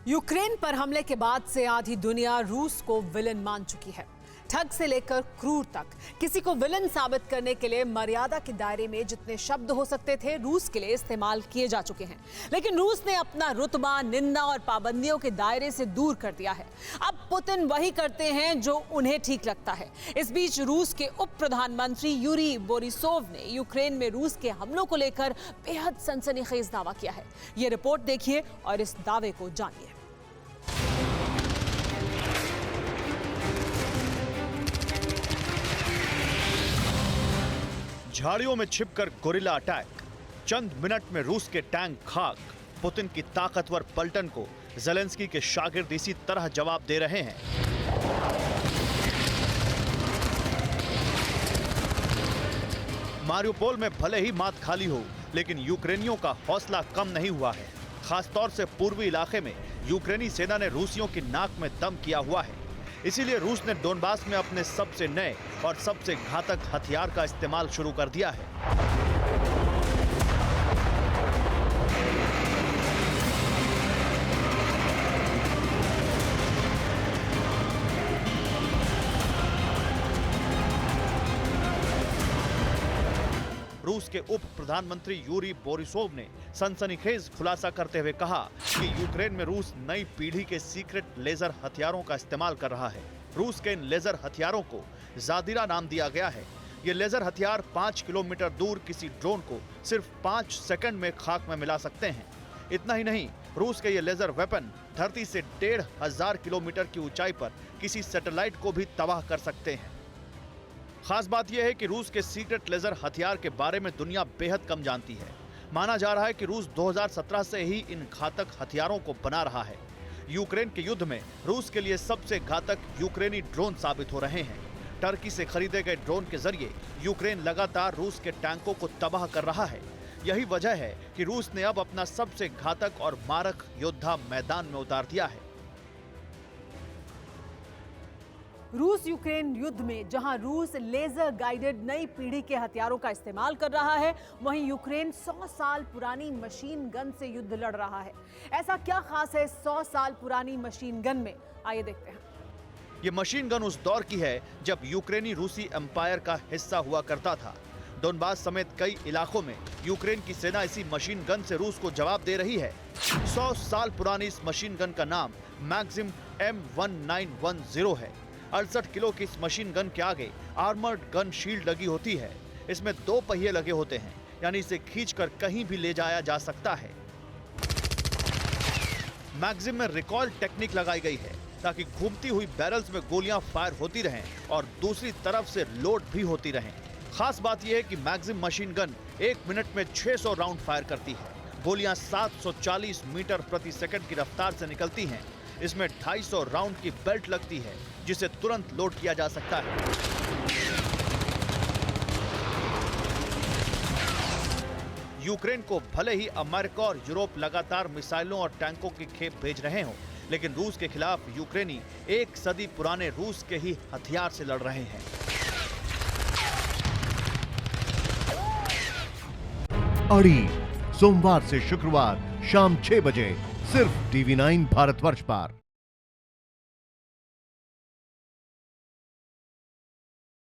Ukraine पर हमले के बाद से आधी दुनिया रूस को विलन मान चुकी है। ठग से लेकर क्रूर तक किसी को विलन साबित करने के लिए मर्यादा के दायरे में जितने शब्द हो सकते थे रूस के लिए इस्तेमाल किए जा चुके हैं। लेकिन रूस ने अपना रुतबा निंदा और पाबंदियों के दायरे से दूर कर दिया है। अब पुतिन वही करते हैं जो उन्हें ठीक लगता है। इस बीच रूस के उप प्रधानमंत्री यूरी बोरिसोव ने यूक्रेन में रूस के हमलों को लेकर बेहद सनसनीखेज दावा किया है। ये रिपोर्ट देखिए और इस दावे को जानिए। झाड़ियों में छिपकर गोरिल्ला अटैक, चंद मिनट में रूस के टैंक खाक। पुतिन की ताकतवर पलटन को ज़ेलेंस्की के शागिर्द इसी तरह जवाब दे रहे हैं। मारियोपोल में भले ही मात खाली हो, लेकिन यूक्रेनियों का हौसला कम नहीं हुआ है। खासतौर से पूर्वी इलाके में यूक्रेनी सेना ने रूसियों की नाक में दम किया हुआ है। इसीलिए रूस ने डोनबास में अपने सबसे नए और सबसे घातक हथियार का इस्तेमाल शुरू कर दिया है। रूस के उप प्रधानमंत्री यूरी बोरिसोव ने सनसनीखेज खुलासा करते हुए कहा कि यूक्रेन में रूस नई पीढ़ी के सीक्रेट लेजर हथियारों का इस्तेमाल कर रहा है। रूस के इन लेजर हथियारों को जादिरा नाम दिया गया है। ये लेजर हथियार 5 किलोमीटर दूर किसी ड्रोन को सिर्फ 5 सेकंड में खाक में मिला सकते हैं। इतना ही नहीं, रूस के ये लेजर वेपन धरती से 1500 किलोमीटर की ऊंचाई पर किसी सैटेलाइट को भी तबाह कर सकते हैं। खास बात यह है कि रूस के सीक्रेट लेजर हथियार के बारे में दुनिया बेहद कम जानती है। माना जा रहा है कि रूस 2017 से ही इन घातक हथियारों को बना रहा है। यूक्रेन के युद्ध में रूस के लिए सबसे घातक यूक्रेनी ड्रोन साबित हो रहे हैं। टर्की से खरीदे गए ड्रोन के जरिए यूक्रेन लगातार रूस के टैंकों को तबाह कर रहा है। यही वजह है कि रूस ने अब अपना सबसे घातक और मारक योद्धा मैदान में उतार दिया है। रूस यूक्रेन युद्ध में जहां रूस लेजर गाइडेड नई पीढ़ी के हथियारों का इस्तेमाल कर रहा है, वहीं यूक्रेन 100 साल पुरानी मशीन गन से युद्ध लड़ रहा है। ऐसा क्या खास है 100 साल पुरानी मशीन गन में? आइए देखते हैं। ये मशीन गन उस दौर की है जब यूक्रेनी रूसी एम्पायर का हिस्सा हुआ करता था। डोनबास समेत कई इलाकों में यूक्रेन की सेना इसी मशीन गन से रूस को जवाब दे रही है। 100 साल पुरानी इस मशीन गन का नाम मैक्सिम M1910 है। 68 किलो की इस मशीन गन के आगे आर्मर्ड गन शील्ड लगी होती है। इसमें 2 पहिए लगे होते हैं, यानी इसे खींचकर कहीं भी ले जाया जा सकता है। मैक्सिम में रिकॉइल टेक्निक लगाई गई है ताकि घूमती हुई बैरल्स में गोलियां फायर होती रहें और दूसरी तरफ से लोड भी होती रहें। खास बात यह है कि मैक्सिम मशीन गन 1 मिनट में 600 राउंड फायर करती है। गोलियां 740 मीटर प्रति सेकंड की रफ्तार से निकलती हैं। इसमें 250 राउंड की बेल्ट लगती है जिसे तुरंत लोड किया जा सकता है। यूक्रेन को भले ही अमेरिका और यूरोप लगातार मिसाइलों और टैंकों की खेप भेज रहे हों, लेकिन रूस के खिलाफ यूक्रेनी 1 सदी पुराने रूस के ही हथियार से लड़ रहे हैं। अड़ी सोमवार से शुक्रवार शाम 6 बजे सिर्फ TV9 भारतवर्ष पर।